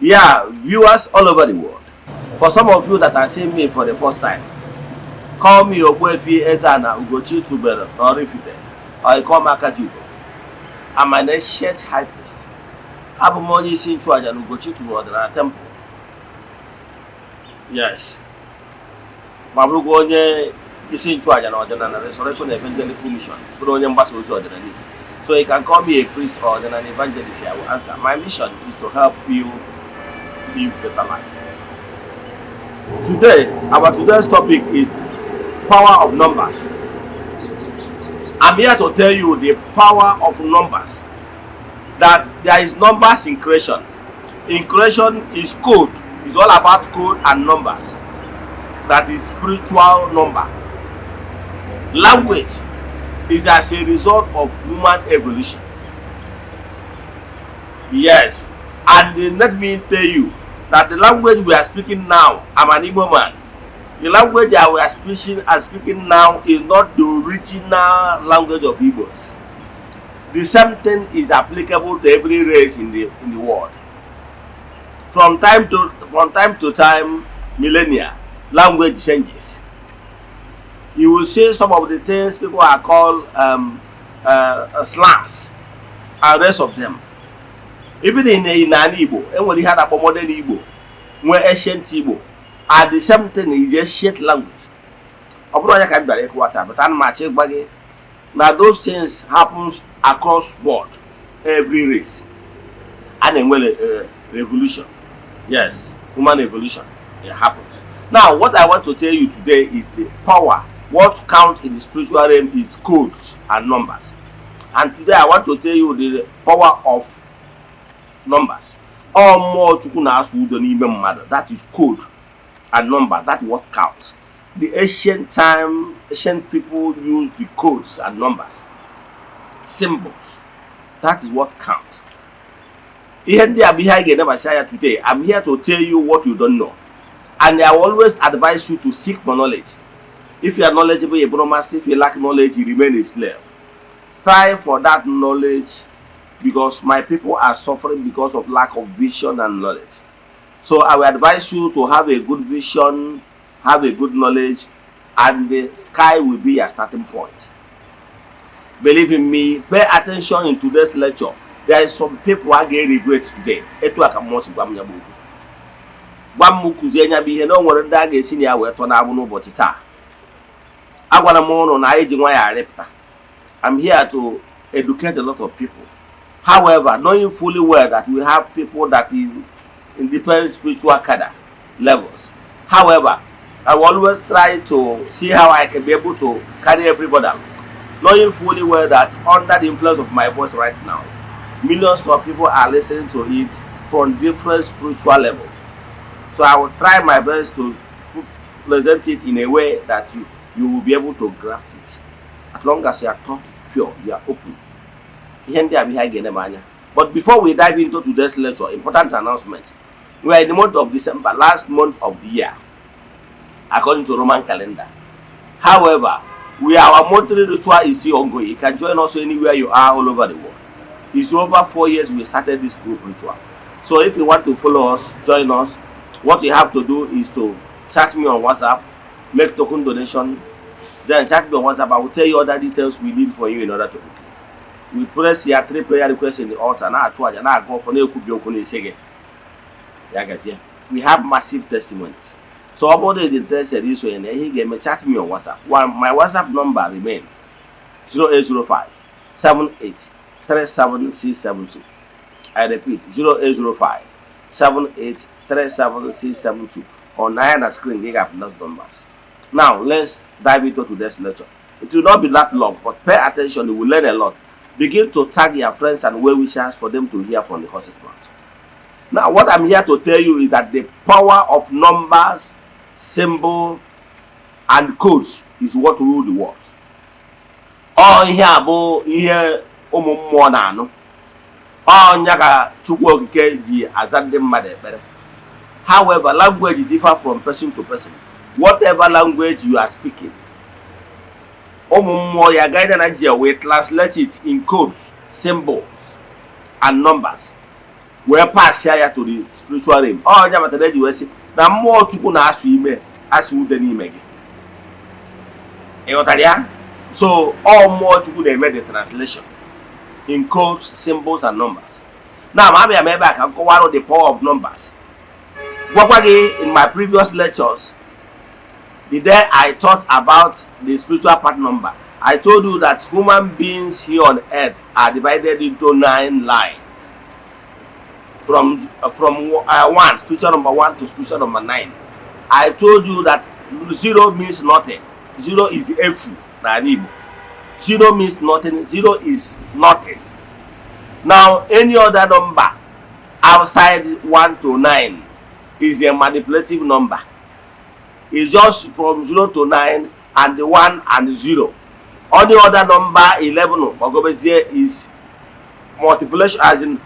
Yeah, viewers all over the world. For some of you that are seeing me for the first time, call me Ogbuefi Ezeana, ugochitubelu, Oraifite, or you call me Akajugo. I'm an ancient high priest. Abụ m onye isi nchụaja na ugochitubelu ọdịnala temple. Yes. Ma bụrụkwa onye isi nchụaja na ọdịnala Restoration Evangelical Mission, bụrụ onye mgbasa ozi ọdịnala. So you can call me a priest or an evangelist. I will answer. My mission is to help you live better life. Today, our today's topic is power of numbers. I'm here to tell you the power of numbers. That there is numbers in creation. In creation is code. It's all about code and numbers. That is spiritual number. Language is as a result of human evolution. Yes, and let me tell you that the language we are speaking now, I'm an Igbo man. The language that we are speaking now is not the original language of Igbos. The same thing is applicable to every race in the world. From time to time, millennia, language changes. You will see some of the things people are called slangs and rest of them. Even in Igbo, and when you had a modern Igbo, when ancient Igbo, are the same thing is ancient language. But now those things happens across board, every race, and then revolution. Yes, human evolution, it happens. Now, what I want to tell you today is the power. What counts in the spiritual realm is codes and numbers. And today I want to tell you the power of numbers. That is code and number. That's what counts. The ancient people use the codes and numbers, symbols. That is what counts. Today, I'm here to tell you what you don't know. And I always advise you to seek for knowledge. If you are knowledgeable, you're a master. If you lack knowledge, you remain a slave. Strive for that knowledge, because my people are suffering because of lack of vision and knowledge. So I will advise you to have a good vision, have a good knowledge, and the sky will be a starting point. Believe in me, pay attention in today's lecture. There is some people who are getting regret today. I'm here to educate a lot of people. However, knowing fully well that we have people that in different spiritual cadre levels. However, I will always try to see how I can be able to carry everybody along. Knowing fully well that under the influence of my voice right now, millions of people are listening to it from different spiritual levels. So I will try my best to present it in a way that you will be able to grasp it. As long as you are taught pure, you are open. But before we dive into today's lecture, important announcement. We are in the month of December, last month of the year, according to Roman calendar. However, our monthly ritual is still ongoing. You can join us anywhere you are all over the world. It's over 4 years we started this group ritual. So if you want to follow us, join us. What you have to do is to chat me on WhatsApp, make token donation, then chat me on WhatsApp. I will tell you other details we need for you in order to book. We press here 3 prayer requests in the altar. Now go for we have massive testimonies. So about the interested this way, and he gave me chat me on WhatsApp. My WhatsApp number remains 0805 78 37672. I repeat 0805 78 37672. On 9 the screen, they have those numbers. Now let's dive into today's lecture. It will not be that long, but pay attention, you will learn a lot. Begin to tag your friends and well wishers for them to hear from the horse's mouth. Now, what I'm here to tell you is that the power of numbers, symbol, and codes is what rule the world. All here about here umumona. All nyaga chukwu okike ji azande mmadu ebere. However, language differ from person to person. Whatever language you are speaking, ya guide will translate it in codes, symbols, and numbers. wee pass ya to the spiritual realm. Ọ ya matara eji wee sị na mmụọ Chukwu na-asụ ime asụ ude n'ime gị. Ịghọtara ya? So all mmụọ Chukwu na-eme the translation in codes, symbols and numbers. Now abịa m ebe a ka m kọwara the power of numbers. Gwakwa gị in my previous lectures, the day I taught about the spiritual part number, I told you that human beings here on earth are divided into 9 lines. From 1, spiritual number 1 to spiritual number 9. I told you that 0 means nothing. 0 is efu na Igbo. 0 means nothing. 0 is nothing. Now any other number outside 1 to 9 is a manipulative number. It's just from 0 to 9 and the 1 and 0. Any other number 11 is multiplication, as in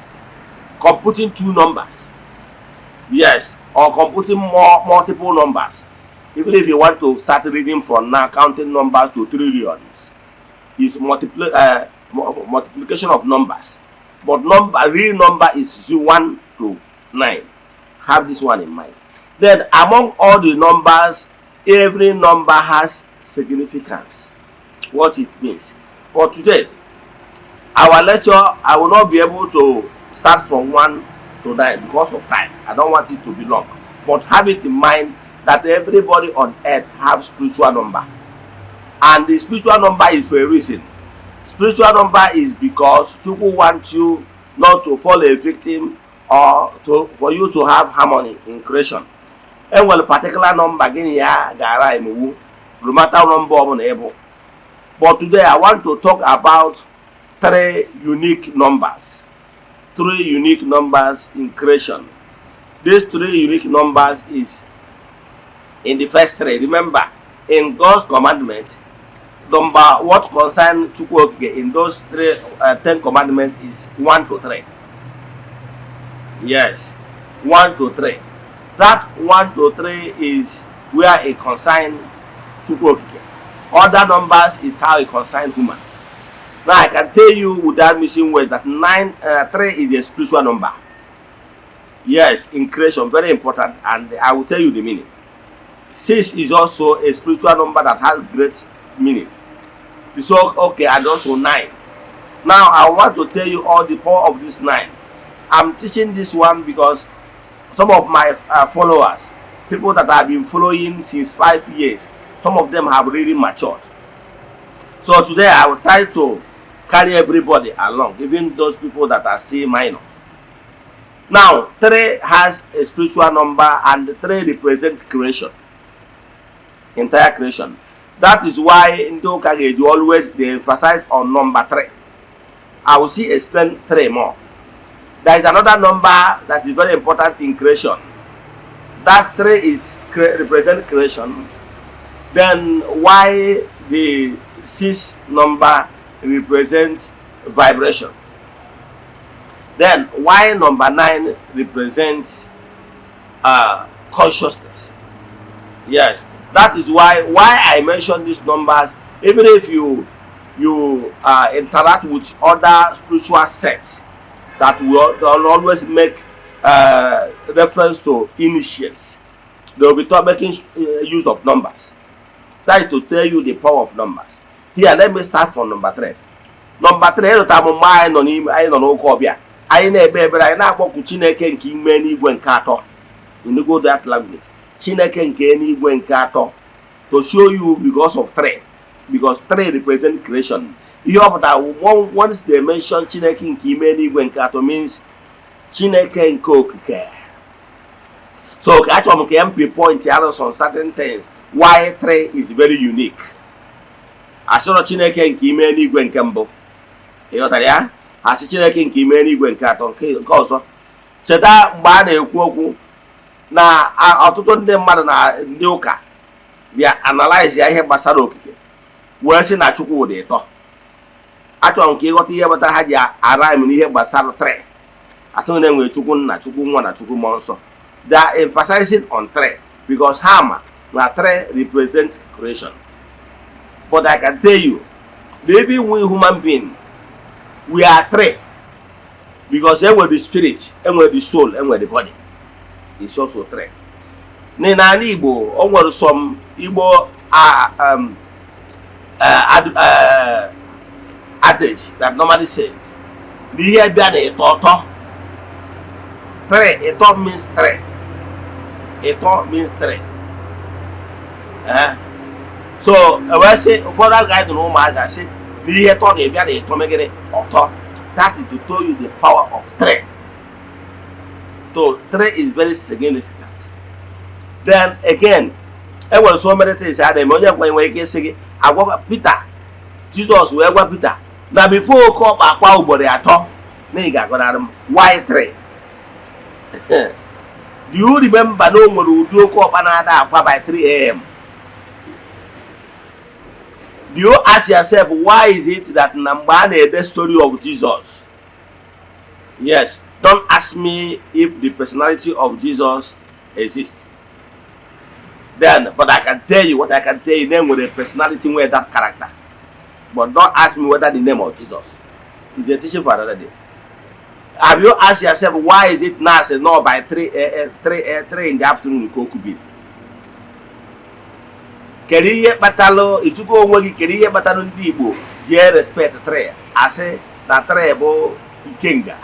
computing 2 numbers. Yes, or computing multiple numbers. Even if you want to start reading from now, counting numbers to trillions, is multiplication of numbers. But real number is 1 to 9. Have this one in mind. Then among all the numbers, every number has significance, what it means. But today, our lecture, I will not be able to start from 1 to 9 because of time. I don't want it to be long. But have it in mind that everybody on earth has spiritual number. And the spiritual number is for a reason. Spiritual number is because Chukwu wants you not to fall a victim or for you to have harmony in creation. And well, a particular number again ya gara imewu, no matter number of able. But today I want to talk about 3 unique numbers. 3 unique numbers in creation. These 3 unique numbers is in the first 3. Remember, in God's commandment, number what concerns Chukwu in those 10 commandments is 1 to 3. Yes, 1 to 3. That 1 to 3 is where it concerns Chukwu. Other numbers is how it concerns humans. Now I can tell you without missing words that 3 is a spiritual number. Yes, in creation, very important, and I will tell you the meaning. 6 is also a spiritual number that has great meaning. So okay, and also 9. Now I want to tell you all the power of this 9. I'm teaching this one because some of my followers, people that I've been following since 5 years, some of them have really matured. So today I will try to carry everybody along, even those people that are still minor. Now 3 has a spiritual number, and 3 represents creation, entire creation. That is why in Okage always they emphasize on number 3. I will explain 3 more. There is another number that is very important in creation. That 3 is represent creation. Then why the 6 number represents vibration. Then why number 9 represents consciousness. Yes, that is why I mention these numbers. Even if you interact with other spiritual sects that will always make reference to initiates, they will be making use of numbers. That is to tell you the power of numbers. Here, let me start from number 3. Number 3, I na-akpọku Chineke nke ime n'igwe nke atọ. You go that language. Chineke nke n'igwe nke atọ, to show you because of 3. Because 3 represent creation. Once they mention Chineke nke ime n'igwe nke atọ means Chineke nke okike. So actually MP point out on certain things why 3 is very unique. Asọrọ Chineke nke ime n'igwe nke mbụ. Ịghọtara ya? Asị Chineke nke ime n'igwe nke atọ nke ọzọ. Cheta mgbe a na-ekwu okwu na ọtụtụ ndị mmadụ na ndị ụka bịa analyze ihe gbasara okike wee sị na Chukwu dị ịtọ. Achọrọ m ka ịghọta ihe gbasara ha ji araim n'ihe gbasara 3. Asị na enwere Chukwu Nna, Chukwu Nwa na Chukwu Mmụọ Nsọ. They are emphasizing on 3 because hammer na 3 represents creation. But I can tell you, even we human beings, we are 3. because enwere the spirit, enwere the soul, enwere the body. It's also 3. N'ala Igbo, o nwere some Igbo adage that normally says, n'ihe bịa na ịtọ 3, ịtọ means 3. Ịtọ means 3. So we say further guide no ụmụazị say n'ihe tọ na-ebịa na ịtọ megide ọtọ. That is to tell you the power of 3. So 3 is very significant. Then again, there were so many things that onye gwa ike sị gị agwa Peter, Jesus wee gwa Peter na before ụkọ akwa ugboro 3 na ị ga-agọnarị m. Why 3? Do you remember na o nwere ụdị oke ọkpa na-ada akwa by 3 a.m.? Do you ask yourself why is it that na mgbe a na-ede story of Jesus? Yes, don't ask me if the personality of Jesus exists. Then, but I can tell you what I can tell you, name with a personality with that character. But don't ask me whether the name of Jesus is a teaching for another day. Have you asked yourself why is it now say no by 3 in the afternoon could be? Kedu ihe kpatalo ijugo onwe gị kedu ihe kpatalo ndị Igbo ji respect 3 asị na 3 bụ ikenga?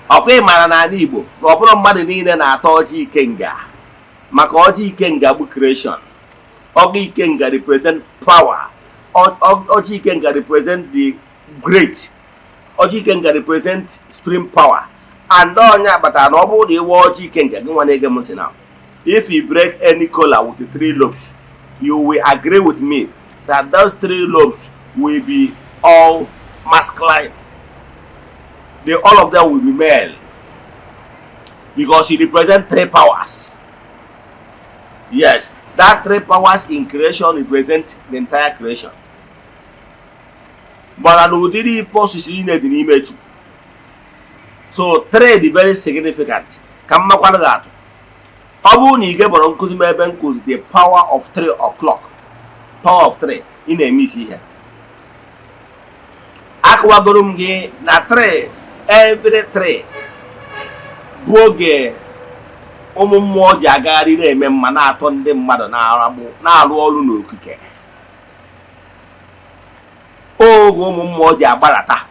Ọkwa ịmara na ala Igbo na ọ bụrụ mmadụ niile na-atọ ọjị ikenga, maka ọjị ikenga bụ creation. Ọjị ikenga represent power. Ọjị ikenga represent the great. Ọjị ikenga represent spring power. And onye akpatara na ọ bụrụ na iwe ọjị ikenga gị nwa na-ege m ntị now. If you break any collar with the 3 lobes, you will agree with me that those 3 lobes will be all masculine. All of them will be male. Because you represent 3 powers. Yes, that 3 powers in creation represent the entire creation. But udiri process in the image. So 3 is very significant. Kamakwana that. Ọ bụrụ na ị gebọrọ nkụzi m ebe nkụzi the power of 3 o'clock, power of 3, ị na-eme isi ihe. Akụwagoro m gị na 3, every 3 bụ oge ụmụ mmụọ ji agagharị na-eme mma na-atọ ndị mmadụ na-arụ ọrụ n'okike. Oge ụmụ mmụọ ji agbarata.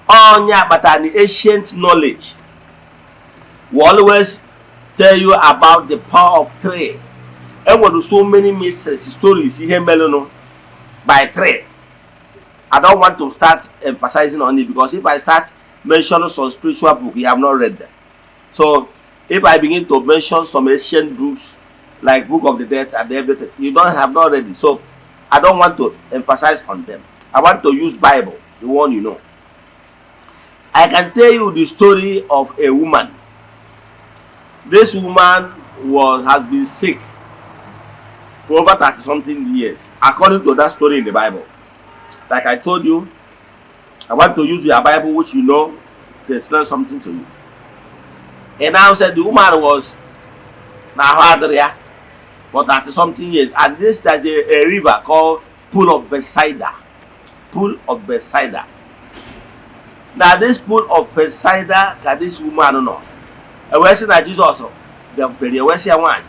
Onye akpata the ancient knowledge will always tell you about the power of 3. And what do so many mysteries, stories here melonu by 3. I don't want to start emphasizing on it because if I start mentioning some spiritual book, you have not read them. So if I begin to mention some ancient books like Book of the Dead and everything, you have not read it. So I don't want to emphasize on them. I want to use Bible, the one you know. I can tell you the story of a woman. This woman has been sick for over 30-something years, according to that story in the Bible. Like I told you, I want to use your Bible, which you know, to explain something to you. And now said the woman was Nahadria for 30-something years, and there's a river called Pool of Bethsaida. Pool of Bethsaida. Now this Pool of Bethsaida, can this woman know? We see that Jesus we see one.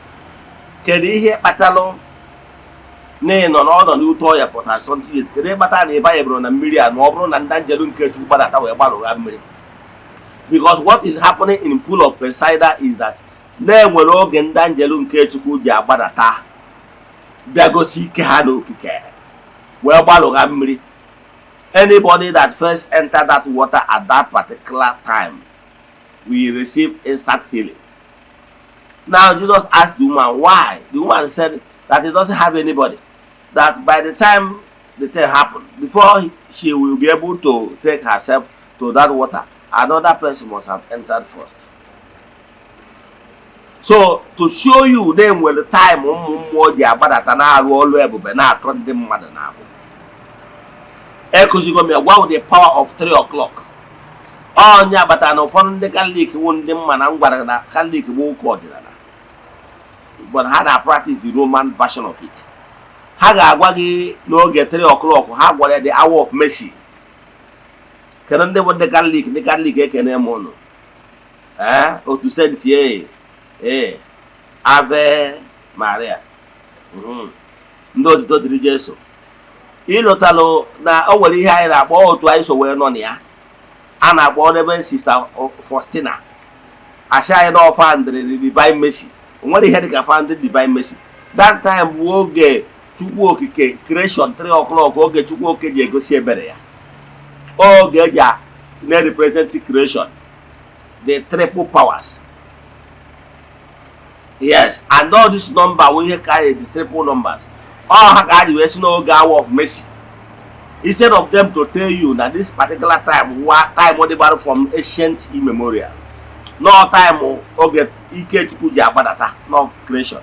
Kedu ihe kpatalo na no no no uto ya for 30 years. Kedu ihe kpatara na ịba ebro na mmiri a na ọ bụrụ na ndị anjelu nke Chukwu gbadata wee gbalụgha mmiri? Because what is happening in Pool of Bethsaida is that na enwere oge ndị anjelu nke Chukwu ji agbadata bịa gosi ike ha n'okike wee gbalụgha mmiri. Anybody that first entered that water at that particular time we receive instant healing. Now Jesus asked the woman why. The woman said that he doesn't have anybody. That by the time the thing happened, before she will be able to take herself to that water, another person must have entered first. So to show you them with the time mmụọ ji agbadata na-arụ ọrụ ebube na-atọ ndị mmadụ na-abụ. Ekụzigo m gwa the power of 3 o'clock. Onye agbata na ụfọdụ ndị Catholic wụ ndị mma na ngwara na Catholic bụ ụka ọdịnala. But ha na-practice the Roman version of it. Ha ga-agwa gị n'oge 3 o'clock ha gwara the hour of mercy. Can they want the Catholic ekene mono? Or to send Ave Maria. Ndo to the Jesu. Ilotalo na o were ihe anyị na-akpọ otu anyị so wee nọ na ya. A na-akpọ Reverend Sister Faustina. Asị anyị na found the Divine Mercy. Nwere ihe dịka found the Divine Mercy. That time bụ oge Chukwu Okike creation 3 o'clock oge Chukwu Okike ji egosi ebere ya. Oge eji na-represent creation. The triple powers. Yes, and all this number we carry these triple numbers. All ha carry we see no hour of mercy. Instead of them to tell you that this particular time, time what they borrow from ancient immemorial. No time oge ike Chukwu ji agbadata, no creation.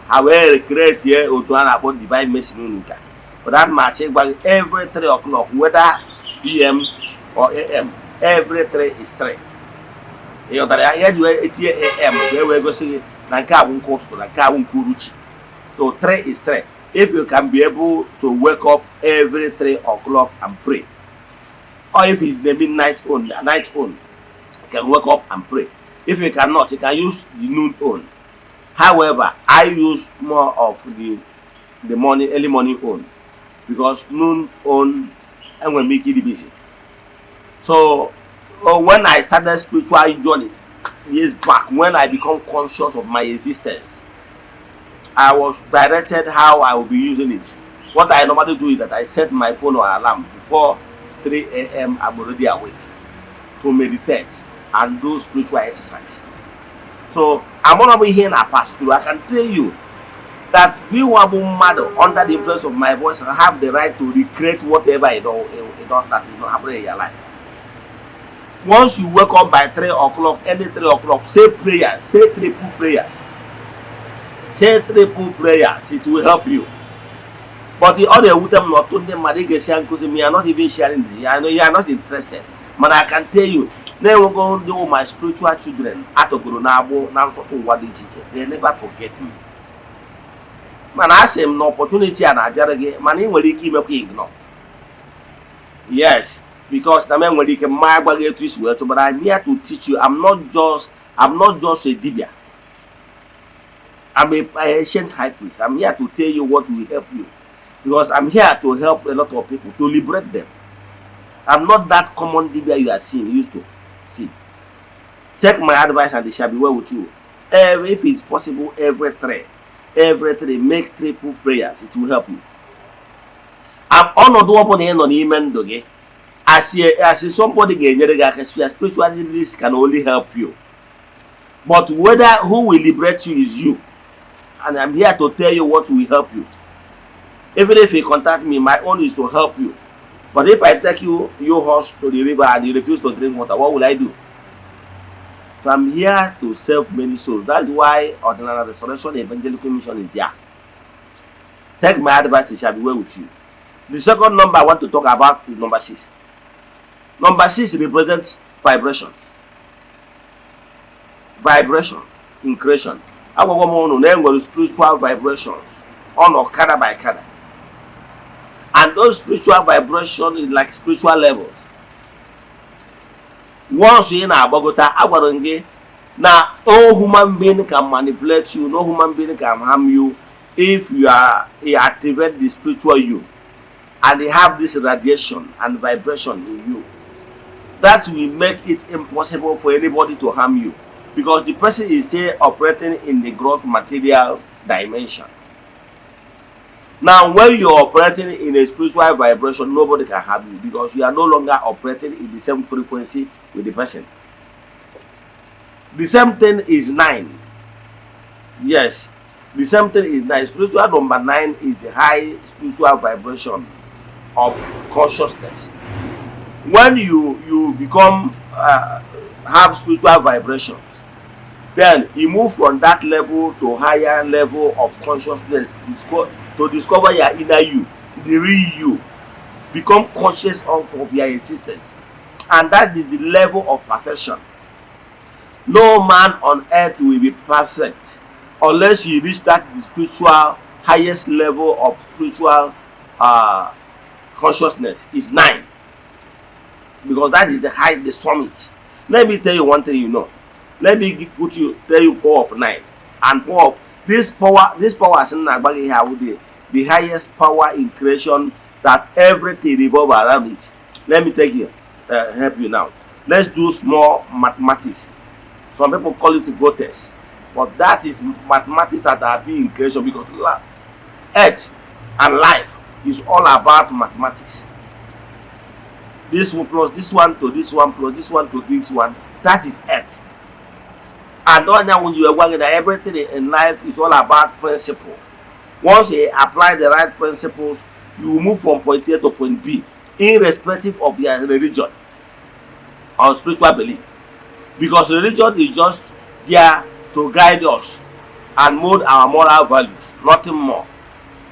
However, create here Otuana about divine mercy nuka. But that match every 3 o'clock, whether PM or AM, every 3 is 3. You know that I heard you 8 AM, where we go see Nanka won't go to Nanka won't Kuruchi. So 3 is 3. If you can be able to wake up every 3 o'clock and pray, or if it's the midnight on, night on, you can wake up and pray. If you cannot, you can use the noon on. However, I use more of the morning, early morning on, because noon on and will make it busy. So when I started spiritual journey years back, when I become conscious of my existence, I was directed how I will be using it. What I normally do is that I set my phone on alarm before 3 a.m. I'm already awake to meditate and do spiritual exercise. So I'm gonna be here and I pass through. I can tell you that we want mother under the influence of my voice and have the right to recreate whatever that is not happening in your life. Once you wake up by 3 o'clock, any 3 o'clock, say prayers, say triple prayers. Say triple prayers, it will help you. But the other with them not to them, because me are not even sharing this. I know you are not interested. But I can tell you, they will go and do my spiritual children at Ogurunabo, they never forget me. Man, I say no opportunity and I get money will keep ignore. Yes, because the man will take my baggage to swear to, but I'm here to teach you. I'm not just a dibia. I'm a ancient high priest. I'm here to tell you what will help you. Because I'm here to help a lot of people, to liberate them. I'm not that common dibia you are seeing, used to see. Take my advice and it shall be well with you. If it's possible, every 3, make triple prayers. It will help you. I'm honored to open the end on Amen Doge. As somebody getting spirituality can only help you. But whether who will liberate you is you. And I'm here to tell you what will help you. Even if you contact me, my own is to help you. But if I take your horse to the river and you refuse to drink water, what will I do? So I'm here to save many souls. That's why Ordinary Restoration Evangelical Mission is there. Take my advice, it shall be well with you. The second number I want to talk about is number 6. Number 6 represents vibrations. Vibrations in creation. I go to spiritual vibrations on Okada by Okada. And those spiritual vibrations is like spiritual levels. Once you're in Bogota, now no human being can manipulate you, no human being can harm you if you activate the spiritual you. And they have this radiation and vibration in you. That will make it impossible for anybody to harm you. Because the person is still operating in the gross material dimension. Now, when you're operating in a spiritual vibration, nobody can harm you because you are no longer operating in the same frequency with the person. The same thing is 9. Yes, the same thing is 9. Spiritual number 9 is a high spiritual vibration of consciousness. When you become have spiritual vibrations, then you move from that level to higher level of consciousness to discover your inner you, the real you. Become conscious of your existence. And that is the level of perfection. No man on earth will be perfect unless you reach that spiritual highest level of spiritual consciousness is 9. because that is the height, the summit. Let me tell you one thing you know. Let me tell you power of 9 and power of this power is the highest power in creation, that everything revolves around it. Let me take you help you now. Let's do small mathematics. Some people call it voters, but that is mathematics that are being in creation, because earth and life is all about mathematics. This one plus this one to this one plus this one to this one, that is earth. And then when you are working, that everything in life is all about principle. Once you apply the right principles, you move from point A to point B, irrespective of their religion or spiritual belief. Because religion is just there to guide us and mold our moral values, nothing more.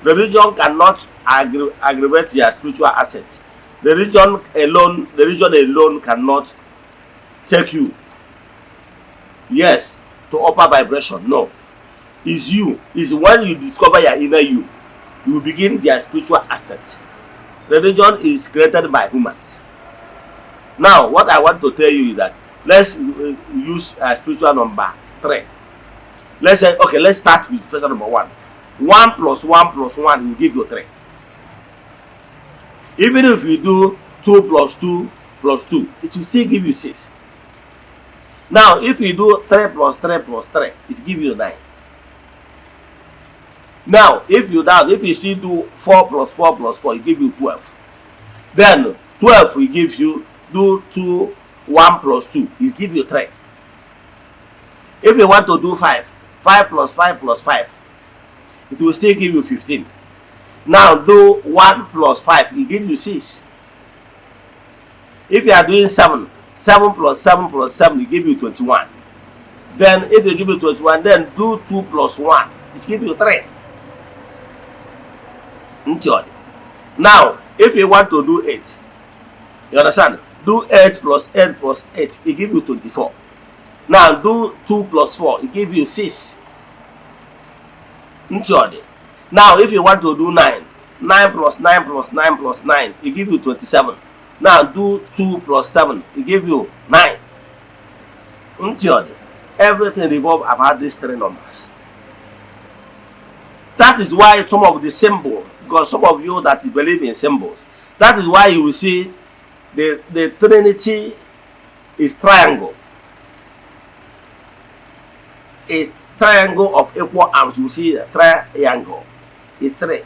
Religion cannot aggravate your spiritual assets. Religion alone cannot take you, yes, to upper vibration. No. It's you. It's when you discover your inner you begin their spiritual ascent. Religion is created by humans. Now, what I want to tell you is that let's use spiritual number 3. Let's say, okay, let's start with spiritual number 1. 1 plus 1 plus 1 will give you 3. Even if you do 2 plus 2 plus 2, it will still give you 6. Now, if you do 3 plus 3 plus 3, it give you 9. Now, if you still do 4 plus 4 plus 4, it give you 12. Then 12 will give you, do 2, 1 plus 2, it give you 3. If you want to do 5 plus 5 plus 5, it will still give you 15. Now do 1 plus 5, it give you 6. If you are doing 7 plus 7 plus 7, it give you 21. Then if you give you 21, then do 2 plus 1, it give you 3. Now, if you want to do 8, you understand? Do 8 plus 8 plus 8, it give you 24. Now do 2 plus 4, it give you 6. Now, if you want to do 9 plus 9 plus 9 plus 9, it give you 27. Now do 2 plus 7, it give you 9. Everything revolves about these 3 numbers. That is why some of the symbols, because some of you that believe in symbols, that is why you will see the Trinity is triangle. It's triangle of equal arms. You see a triangle. It's 3.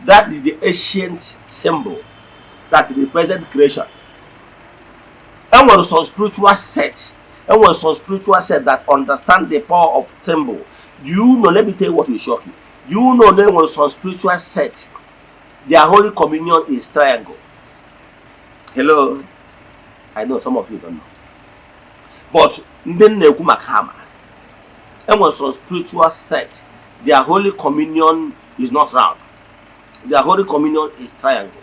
That is the ancient symbol that represents creation. And when some spiritual set, that understand the power of symbol, you know, let me tell you what will shock you. You know that when some spiritual set, their Holy Communion is triangle. Hello? I know some of you don't know. But then they come hammer. And when some spiritual set, their Holy Communion is not round. Their Holy Communion is triangle.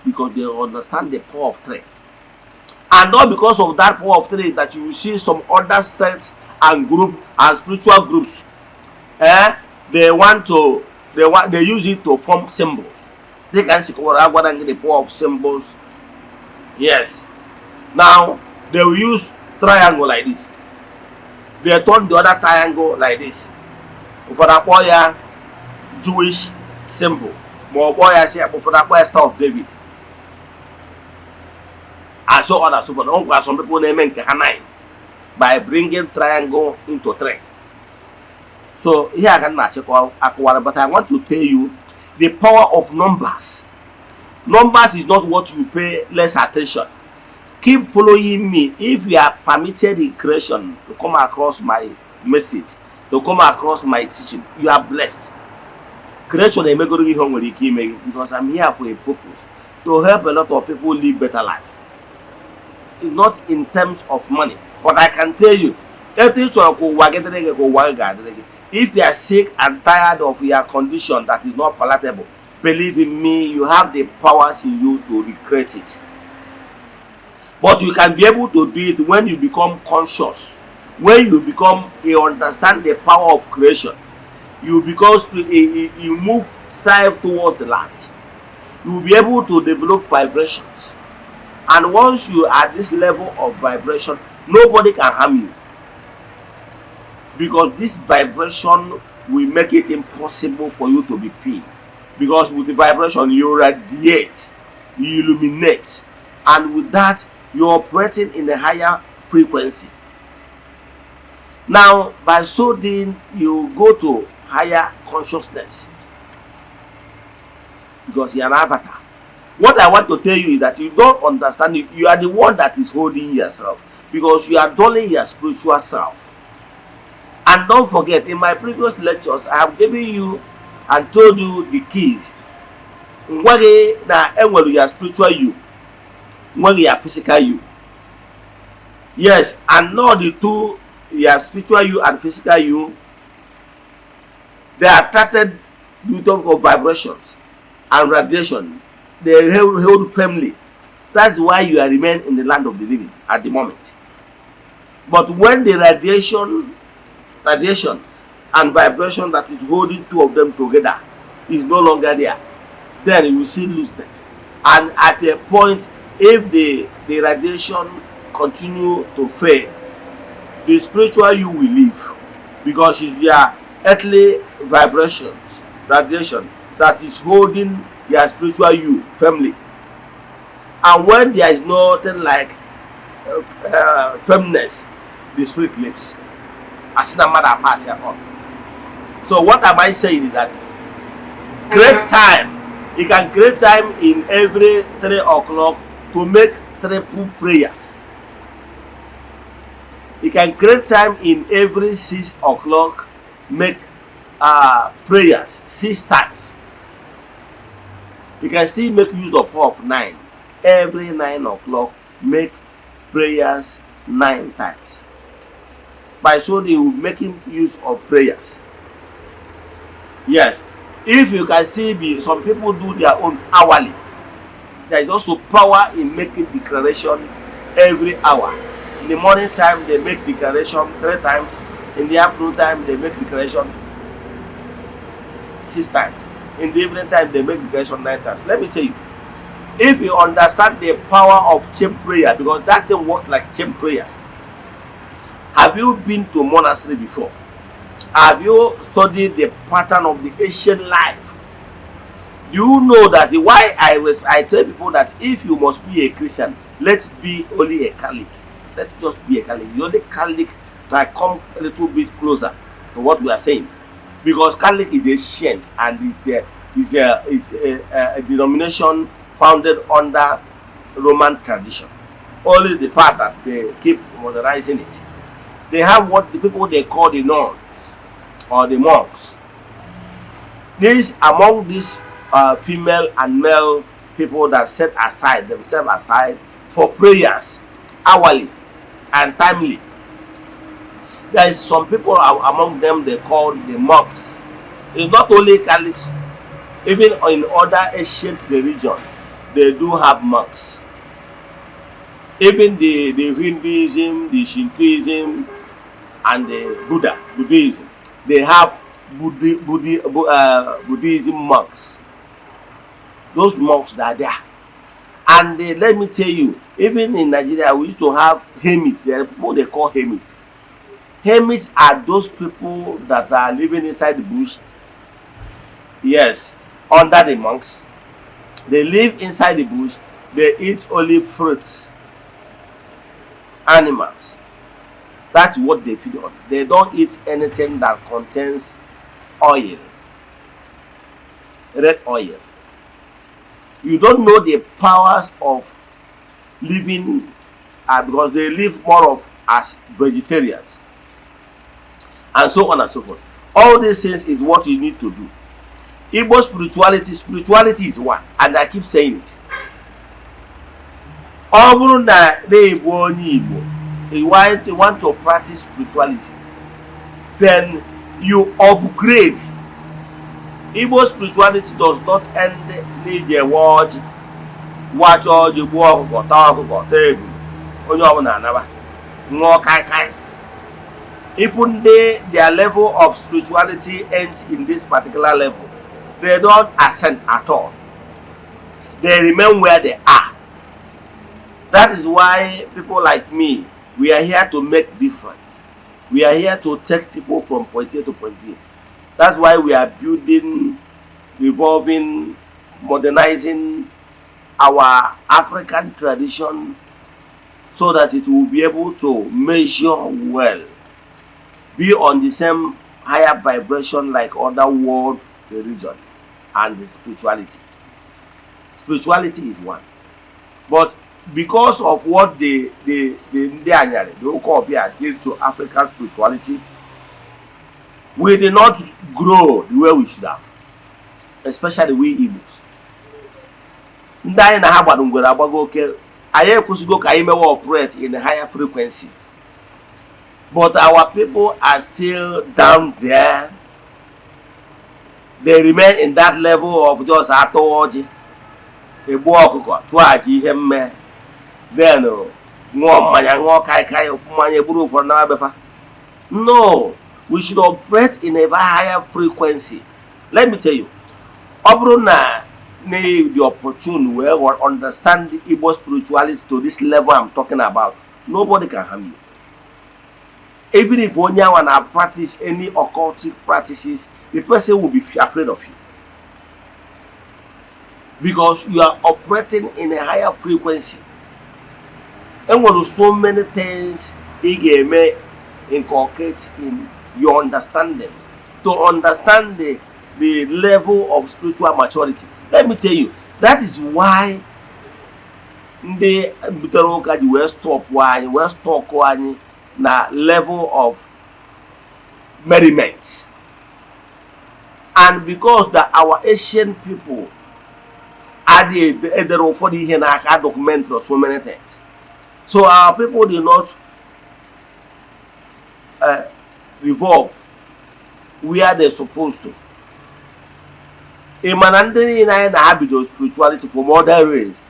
Because they understand the power of 3. And not because of that power of 3 that you will see some other sects and group and spiritual groups. They use it to form symbols. They can see the power of symbols. Yes. Now they will use triangle like this. They turn the other triangle like this. For that boy, Jewish symbol. More boy, I say for that boy, Star of David. And so on and so forth. Some people name Kehanai by bringing triangle into 3. So here I can match Akwara, but I want to tell you the power of numbers. Numbers is not what you pay less attention. Keep following me. If you are permitted in creation to come across my message, to come across my teaching, you are blessed. Creation is because I'm here for a purpose, to help a lot of people live better life. It's not in terms of money, but I can tell you, if you are sick and tired of your condition that is not palatable, believe in me, you have the powers in you to recreate it. But you can be able to do it when you become conscious, when you understand the power of creation. You move side towards the light. you will be able to develop vibrations. And once you are at this level of vibration, nobody can harm you, because this vibration will make it impossible for you to be pained. Because with the vibration you radiate, you illuminate, and with that you're operating in a higher frequency. Now by so doing, you go to higher consciousness, because you're an avatar. What I want to tell you is that you don't understand it. You are the one that is holding yourself, because you are dulling your spiritual self. And don't forget, in my previous lectures I have given you and told you the keys. Nwere na enwere your spiritual you, nwere your physical you. Yes, and not the two, your spiritual you and physical you, they are attracted with of vibrations and radiation. They hold firmly. That's why you are remain in the land of the living at the moment. But when the radiations and vibration that is holding two of them together is no longer there, then you will see looseness. And at a point, if the radiation continue to fade, the spiritual you will leave, because it's your earthly vibrations, radiation, that is holding your spiritual you firmly. And when there is nothing like firmness, the spirit leaves. As no matter pass on. So what am I saying is that create time. You can create time in every 3 o'clock to make triple prayers. You can create time in every 6 o'clock, make prayers 6 times. You can still make use of 9. Every 9 o'clock, make prayers 9 times. By so they will making use of prayers. Yes, if you can still be, some people do their own hourly. There is also power in making declaration every hour. In the morning time they make declaration 3 times. In the afternoon time they make declaration 6 times. In the evening time they make declaration 9 times. Let me tell you, if you understand the power of chain prayer, because that thing works like chain prayers. Have you been to a monastery before? Have you studied the pattern of the ancient life? You know that why I tell people that if you must be a Christian, let's be only a Catholic. Let's just be a Catholic. The only Catholic that come a little bit closer to what we are saying, because Catholic is ancient and is a denomination founded under Roman tradition. Only the fact that they keep modernizing it. They have what the people they call the nuns or the monks. Among these female and male people that set aside themselves aside for prayers hourly and timely. There is some people among them they call the monks. It's not only Catholics, even in other ancient religions they do have monks. Even the Hinduism, the Shintoism, and the Buddhism, they have Buddhism monks. Those monks that are there. And let me tell you, even in Nigeria, we used to have hermits. There are people they call hermits. Hermits are those people that are living inside the bush. Yes, under the monks. They live inside the bush. They eat only fruits, animals. That's what they feed on. They don't eat anything that contains oil, red oil. You don't know the powers of living because they live more of as vegetarians, and so on and so forth. All these things is what you need to do. Igbo spirituality is one, and I keep saying it. Ọ bụrụ na na-ebu onye Igbo, you want to practice spirituality, then you upgrade. Igbo spirituality does not end n'ije watch ọjị gbuo ọkụkọ taa ọkụkọ taa ebu onye ọbụla anaba ṅụọ kaikai. Even their level of spirituality ends in this particular level, they don't ascend at all. they remain where they are. That is why people like me, we are here to make difference. We are here to take people from point A to point B. That's why we are building, revolving, modernizing our African tradition so that it will be able to measure well, be on the same higher vibration like other world religion and the spirituality. Spirituality is one. But because of what the Okobia did to African spirituality, we did not grow the way we should have, especially we Igbos. Ndị anyị na ha gbado ngwere agbago oke, anyị ekwesịgo ka anyị mewe operate in a higher frequency. But our people are still down there. They remain in that level of just atọọjị, egbu ọkụkọ, chụọ aja ihe mme, then ṅụọ mmanya, ṅụọ kaikai, ofu mmanya egburu ụfọdụ na befa. No, we should operate in a higher frequency. Let me tell you, ọ bụrụ na the opportunity where we understand the Igbo spirituality to this level I'm talking about, nobody can harm you. Even if only one practice any occultic practices, the person will be afraid of you. Because you are operating in a higher frequency. And when so many things it may inculcate in your understanding, to understand the level of spiritual maturity. Let me tell you, that is why the Buteroka were stop why we stop na level of merriment. And because our Asian people are the for the documentary so many things. So our people did not revolve where they're supposed to. A man in habit of spirituality from other race,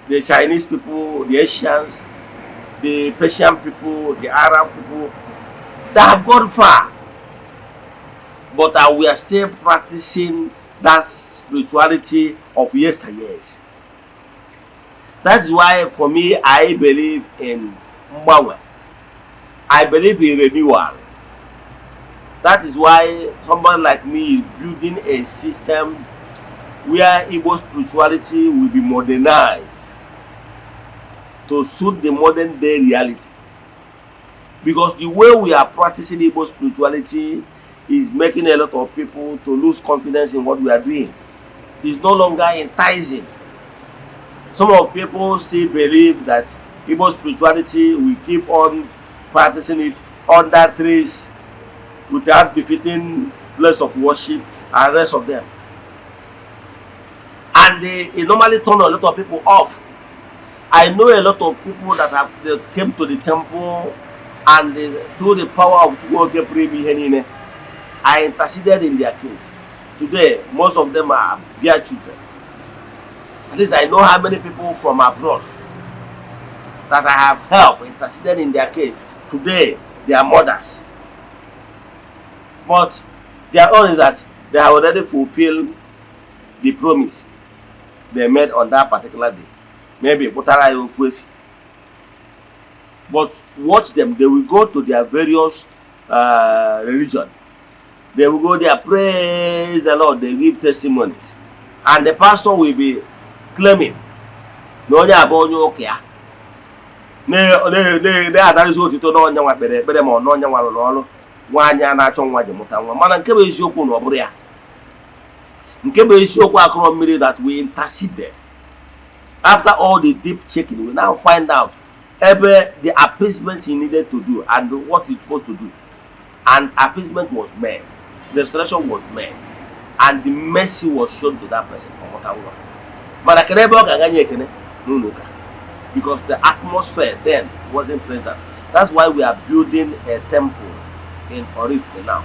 the Chinese people, the Asians, the Persian people, the Arab people, they have gone far. But we are still practicing that spirituality of yesteryears. That's why for me, I believe in Mbawe. I believe in renewal. That is why someone like me is building a system where Igbo spirituality will be modernized to suit the modern day reality. Because the way we are practicing Igbo spirituality is making a lot of people to lose confidence in what we are doing. It's no longer enticing. Some of people still believe that Igbo spirituality will keep on practicing it under trees without befitting place of worship and rest of them. And it normally turn a lot of people off. I know a lot of people that came to the temple and through the power of Ogbuefi, I interceded in their case. Today, most of them are their children. At least I know how many people from abroad that I have helped, interceded in their case. Today, they are mothers. But their own is that they have already fulfilled the promise they made on that particular day. Maybe Ogbuefi. But watch them, they will go to their various religion. They will go there, praise the Lord, they give testimonies. And the pastor will be claiming, no, they are born okay. They are that to know no nwanya na-achọ nwa ji mụta nwa mana nke bụ eziokwu na ọ bụrụ ya nke bụ eziokwu akọrọ mmiri that we interceded. After all the deep checking, we now find out the appeasement he needed to do and what he's supposed to do, and appeasement was made, restoration was made, and the mercy was shown to that person. Because the atmosphere then wasn't present. That's why we are building a temple in Oraifite now.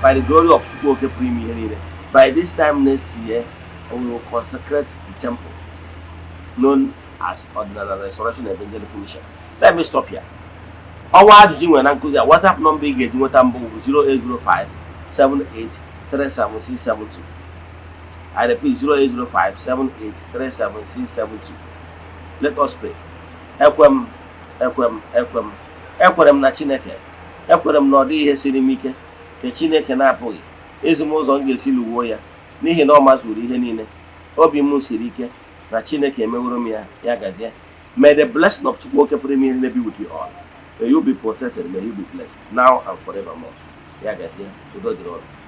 By the glory of Ogbuefi, by this time next year, we will consecrate the temple known as Ordinary Restoration Evangelical Mission. Let me stop here. Our WhatsApp number is 0805 78 37672. I repeat, 0805 78 37672. Let us pray. Ekwem na Chineke. Ekwere m na ọ dị ihe siri m ike ka Chineke na-apụghị ezi m ụzọ m ga-esi lụwo ya n'ihi na ọ mazuru ihe niile. Obi m siri ike na Chineke emeworo m ya, ya gazie. May the blessing of Chukwu oke pụrụ ime ihe niile be with you all. May you be protected, may you be blessed now and forevermore. Ya gazie. Udo dịrị ọrụ.